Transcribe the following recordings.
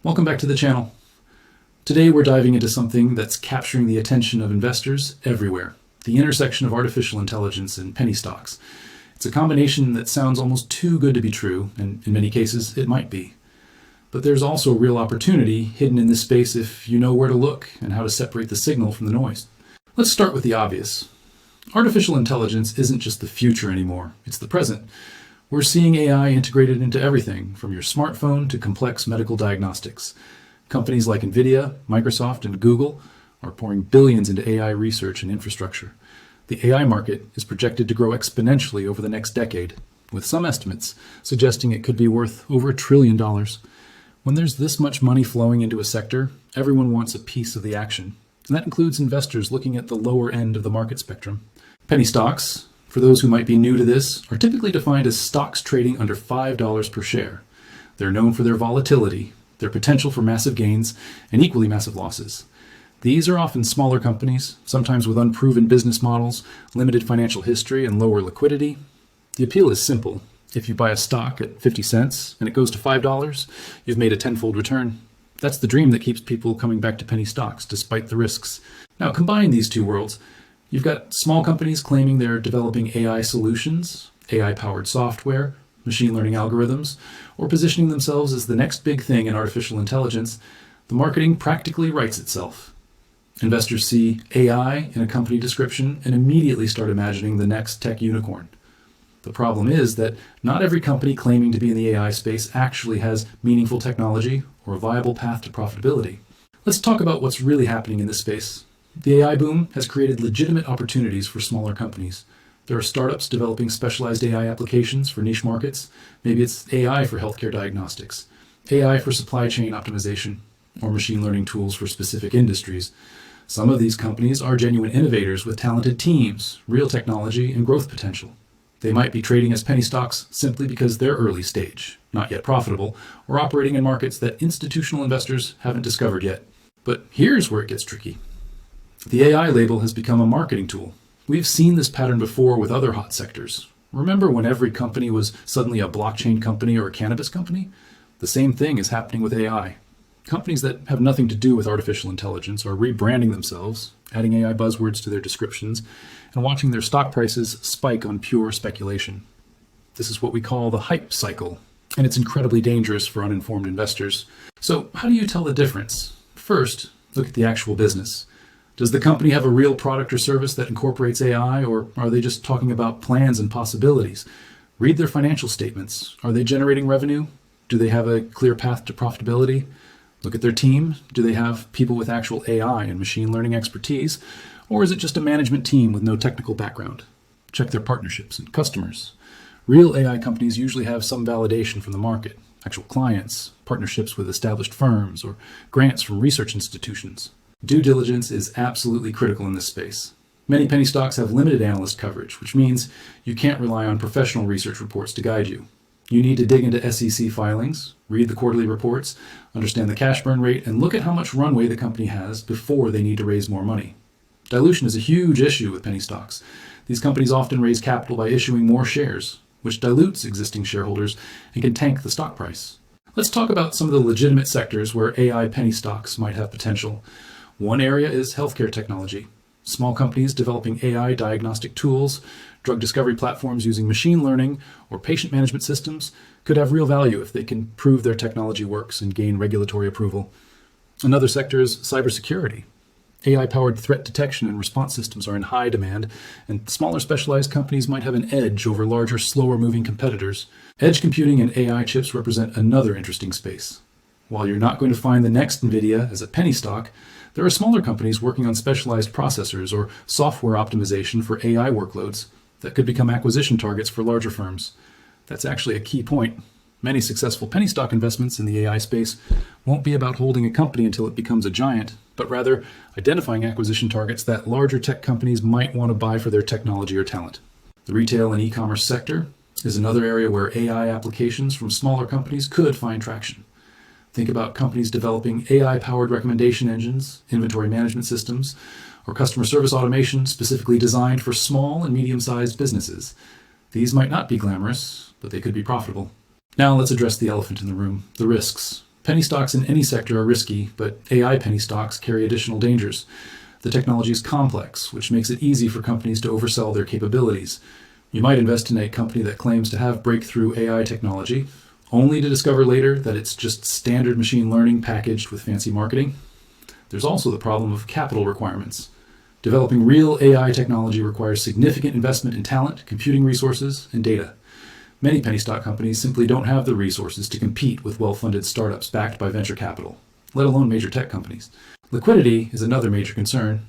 Welcome back to the channel. Today we're diving into something that's capturing the attention of investors everywhere, the intersection of artificial intelligence and penny stocks. It's a combination that sounds almost too good to be true, and in many cases it might be. But there's also real opportunity hidden in this space if you know where to look and how to separate the signal from the noise. Let's start with the obvious. Artificial intelligence isn't just the future anymore, it's the present. We're seeing AI integrated into everything, from your smartphone to complex medical diagnostics. Companies like NVIDIA, Microsoft, and Google are pouring billions into AI research and infrastructure. The AI market is projected to grow exponentially over the next decade, with some estimates suggesting it could be worth over $1 trillion. When there's this much money flowing into a sector, everyone wants a piece of the action, and that includes investors looking at the lower end of the market spectrum. Penny stocks, for those who might be new to this, are typically defined as stocks trading under $5 per share. They're known for their volatility, their potential for massive gains, and equally massive losses. These are often smaller companies, sometimes with unproven business models, limited financial history, and lower liquidity. The appeal is simple. If you buy a stock at 50 cents and it goes to $5, you've made a tenfold return. That's the dream that keeps people coming back to penny stocks, despite the risks. Now combine these two worlds. You've got small companies claiming they're developing AI solutions, AI-powered software, machine learning algorithms, or positioning themselves as the next big thing in artificial intelligence. The marketing practically writes itself. Investors see AI in a company description and immediately start imagining the next tech unicorn. The problem is that not every company claiming to be in the AI space actually has meaningful technology or a viable path to profitability. Let's talk about what's really happening in this space. The AI boom has created legitimate opportunities for smaller companies. There are startups developing specialized AI applications for niche markets. Maybe it's AI for healthcare diagnostics, AI for supply chain optimization, or machine learning tools for specific industries. Some of these companies are genuine innovators with talented teams, real technology, and growth potential. They might be trading as penny stocks simply because they're early stage, not yet profitable, or operating in markets that institutional investors haven't discovered yet. But here's where it gets tricky. The AI label has become a marketing tool. We've seen this pattern before with other hot sectors. Remember when every company was suddenly a blockchain company or a cannabis company? The same thing is happening with AI. Companies that have nothing to do with artificial intelligence are rebranding themselves, adding AI buzzwords to their descriptions, and watching their stock prices spike on pure speculation. This is what we call the hype cycle, and it's incredibly dangerous for uninformed investors. So how do you tell the difference? First, look at the actual business. Does the company have a real product or service that incorporates AI, or are they just talking about plans and possibilities? Read their financial statements. Are they generating revenue? Do they have a clear path to profitability? Look at their team. Do they have people with actual AI and machine learning expertise, or is it just a management team with no technical background? Check their partnerships and customers. Real AI companies usually have some validation from the market, actual clients, partnerships with established firms, or grants from research institutions. Due diligence is absolutely critical in this space. Many penny stocks have limited analyst coverage, which means you can't rely on professional research reports to guide you. You need to dig into SEC filings, read the quarterly reports, understand the cash burn rate, and look at how much runway the company has before they need to raise more money. Dilution is a huge issue with penny stocks. These companies often raise capital by issuing more shares, which dilutes existing shareholders and can tank the stock price. Let's talk about some of the legitimate sectors where AI penny stocks might have potential. One area is healthcare technology. Small companies developing AI diagnostic tools, drug discovery platforms using machine learning, or patient management systems could have real value if they can prove their technology works and gain regulatory approval. Another sector is cybersecurity. AI-powered threat detection and response systems are in high demand, and smaller specialized companies might have an edge over larger, slower-moving competitors. Edge computing and AI chips represent another interesting space. While you're not going to find the next NVIDIA as a penny stock, there are smaller companies working on specialized processors or software optimization for AI workloads that could become acquisition targets for larger firms. That's actually a key point. Many successful penny stock investments in the AI space won't be about holding a company until it becomes a giant, but rather identifying acquisition targets that larger tech companies might want to buy for their technology or talent. The retail and e-commerce sector is another area where AI applications from smaller companies could find traction. Think about companies developing AI-powered recommendation engines, inventory management systems, or customer service automation specifically designed for small and medium-sized businesses. These might not be glamorous, but they could be profitable. Now let's address the elephant in the room, the risks. Penny stocks in any sector are risky, but AI penny stocks carry additional dangers. The technology is complex, which makes it easy for companies to oversell their capabilities. You might invest in a company that claims to have breakthrough AI technology, only to discover later that it's just standard machine learning packaged with fancy marketing. There's also the problem of capital requirements. Developing real AI technology requires significant investment in talent, computing resources, and data. Many penny stock companies simply don't have the resources to compete with well-funded startups backed by venture capital, let alone major tech companies. Liquidity is another major concern.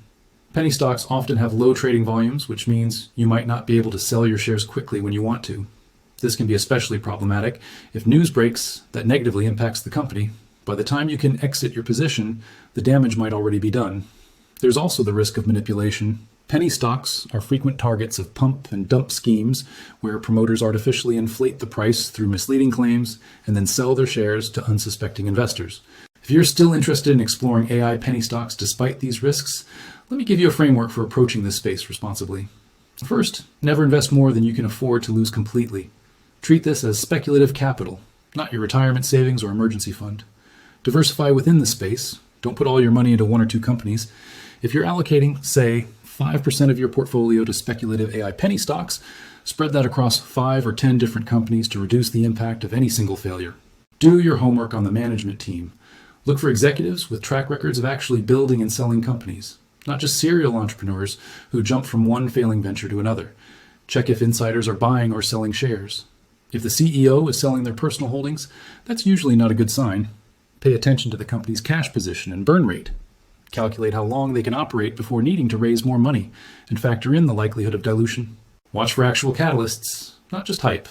Penny stocks often have low trading volumes, which means you might not be able to sell your shares quickly when you want to. This can be especially problematic if news breaks that negatively impacts the company. By the time you can exit your position, the damage might already be done. There's also the risk of manipulation. Penny stocks are frequent targets of pump and dump schemes where promoters artificially inflate the price through misleading claims and then sell their shares to unsuspecting investors. If you're still interested in exploring AI penny stocks despite these risks, let me give you a framework for approaching this space responsibly. First, never invest more than you can afford to lose completely. Treat this as speculative capital, not your retirement savings or emergency fund. Diversify within the space. Don't put all your money into one or two companies. If you're allocating, say, 5% of your portfolio to speculative AI penny stocks, spread that across 5 or 10 different companies to reduce the impact of any single failure. Do your homework on the management team. Look for executives with track records of actually building and selling companies, not just serial entrepreneurs who jump from one failing venture to another. Check if insiders are buying or selling shares. If the CEO is selling their personal holdings, that's usually not a good sign. Pay attention to the company's cash position and burn rate. Calculate how long they can operate before needing to raise more money, and factor in the likelihood of dilution. Watch for actual catalysts, not just hype.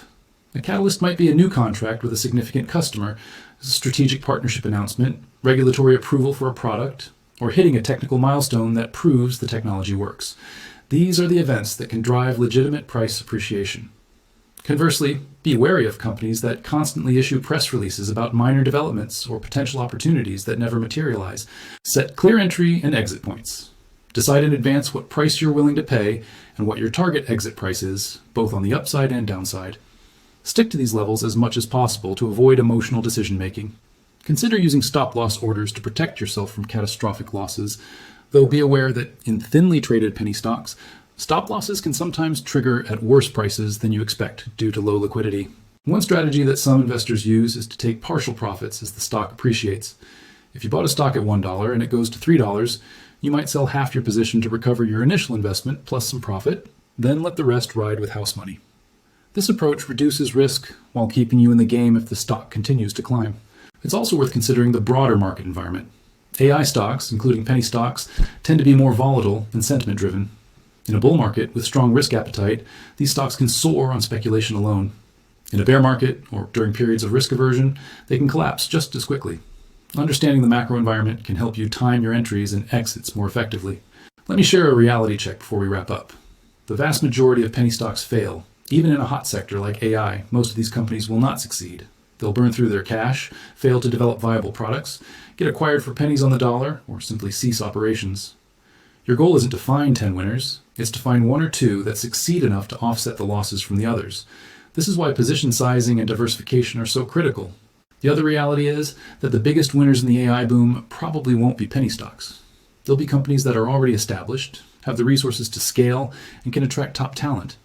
A catalyst might be a new contract with a significant customer, a strategic partnership announcement, regulatory approval for a product, or hitting a technical milestone that proves the technology works. These are the events that can drive legitimate price appreciation. Conversely, be wary of companies that constantly issue press releases about minor developments or potential opportunities that never materialize. Set clear entry and exit points. Decide in advance what price you're willing to pay and what your target exit price is, both on the upside and downside. Stick to these levels as much as possible to avoid emotional decision-making. Consider using stop-loss orders to protect yourself from catastrophic losses, though be aware that in thinly traded penny stocks, stop losses can sometimes trigger at worse prices than you expect due to low liquidity. One strategy that some investors use is to take partial profits as the stock appreciates. If you bought a stock at $1 and it goes to $3, you might sell half your position to recover your initial investment plus some profit, then let the rest ride with house money. This approach reduces risk while keeping you in the game if the stock continues to climb. It's also worth considering the broader market environment. AI stocks, including penny stocks, tend to be more volatile and sentiment-driven. In a bull market with strong risk appetite, these stocks can soar on speculation alone. In a bear market, or during periods of risk aversion, they can collapse just as quickly. Understanding the macro environment can help you time your entries and exits more effectively. Let me share a reality check before we wrap up. The vast majority of penny stocks fail. Even in a hot sector like AI, most of these companies will not succeed. They'll burn through their cash, fail to develop viable products, get acquired for pennies on the dollar, or simply cease operations. Your goal isn't to find 10 winners, it's to find 1 or 2 that succeed enough to offset the losses from the others. This is why position sizing and diversification are so critical. The other reality is that the biggest winners in the AI boom probably won't be penny stocks. They'll be companies that are already established, have the resources to scale, and can attract top talent.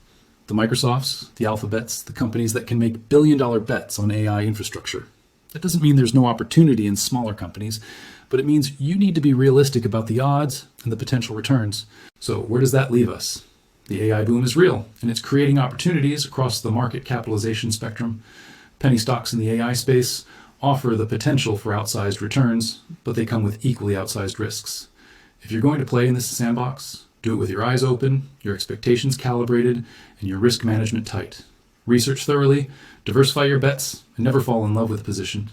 The Microsofts, the Alphabets, the companies that can make billion-dollar bets on AI infrastructure. That doesn't mean there's no opportunity in smaller companies, but it means you need to be realistic about the odds and the potential returns. So where does that leave us? The AI boom is real, and it's creating opportunities across the market capitalization spectrum. Penny stocks in the AI space offer the potential for outsized returns, but they come with equally outsized risks. If you're going to play in this sandbox, do it with your eyes open, your expectations calibrated, and your risk management tight. Research thoroughly, diversify your bets, and never fall in love with a position.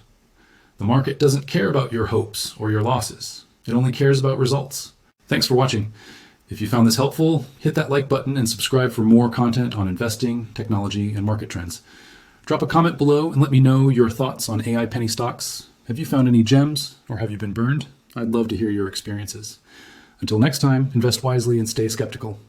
The market doesn't care about your hopes or your losses. It only cares about results. Thanks for watching. If you found this helpful, hit that like button and subscribe for more content on investing, technology, and market trends. Drop a comment below and let me know your thoughts on AI penny stocks. Have you found any gems or have you been burned? I'd love to hear your experiences. Until next time, invest wisely and stay skeptical.